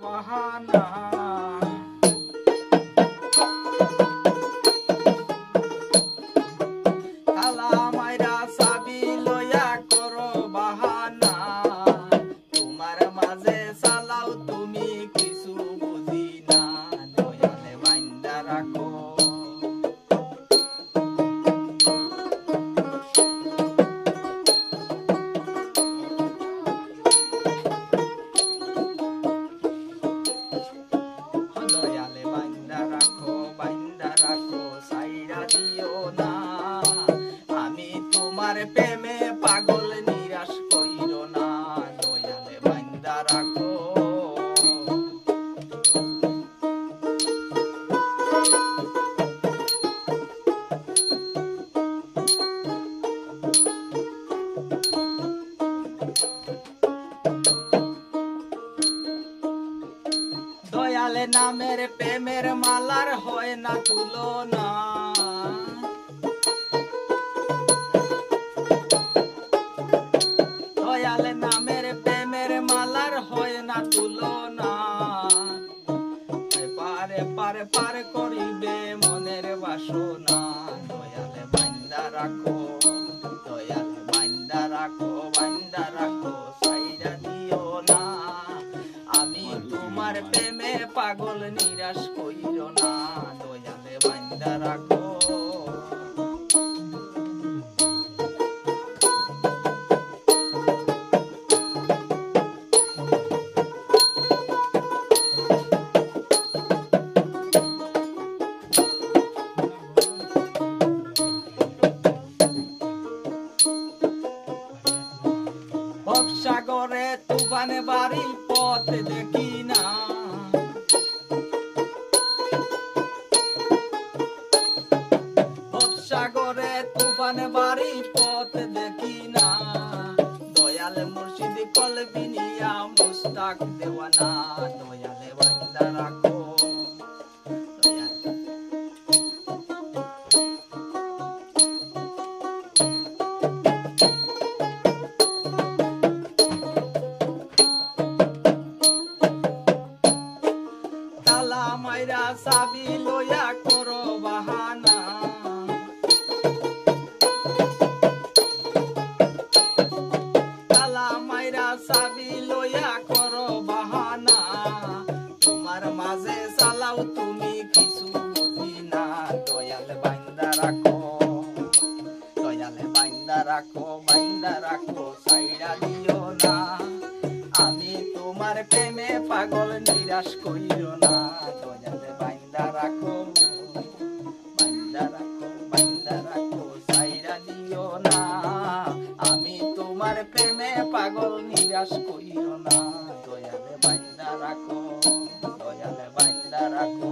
বাহানা তালা মাইরা চাবি লইয়া করো বাহানা তোমার মাঝে চালাও তুমি কিছু বুঝি না দয়ালে বাইন্দা রাখো প্রেমে পাগল নিরাশ কইরো না দয়ালে বাইন্দা রাখো দয়ালে নামের প্রেমের মালার হয় না তুলনা দয়ালে নামের প্রেমের মালার হয় না তুলনা পারে পারে পার করিবে মনের বাসনা দয়ালে বাইন্দা রাখো দয়ালে বাইন্দা রাখো বাইন্দা রাখো সাইরা দিও না আমি তোমার প্রেমে পাগল নিরাশ কইরো না দয়ালে বাইন্দা রাখো সাগরে তুফানে বাড়ির পথ দেখি না সাগরে তুফানে বাড়ির পথ দেখি না দয়ালে মুর্শিদ কলবি নিয়া মুস্তাক দেওয়ানা দয়ালে বাইন্দা রাখো মাইরা চাবি লইয়া করো বাহানা তালা মাইরা চাবি লইয়া করো বাহানা তোমার মাঝে চালাও তুমি কিছু বুঝি না দয়ালে বাইন্দা রাখো দয়ালে বাইন্দা রাখো বাইন্দা রাখো সাইরা দিও না আমি তোমার প্রেমে পাগল নিরাশ কইরো না দয়ালে বাইন্দা রাখো বাইন্দা রাখো বাইন্দা রাখো সাইরা দিও না আমি তোমার প্রেমে পাগল নিরাশ কইরো না দয়ালে বাইন্দা রাখো দয়ালে বাইন্দা রাখো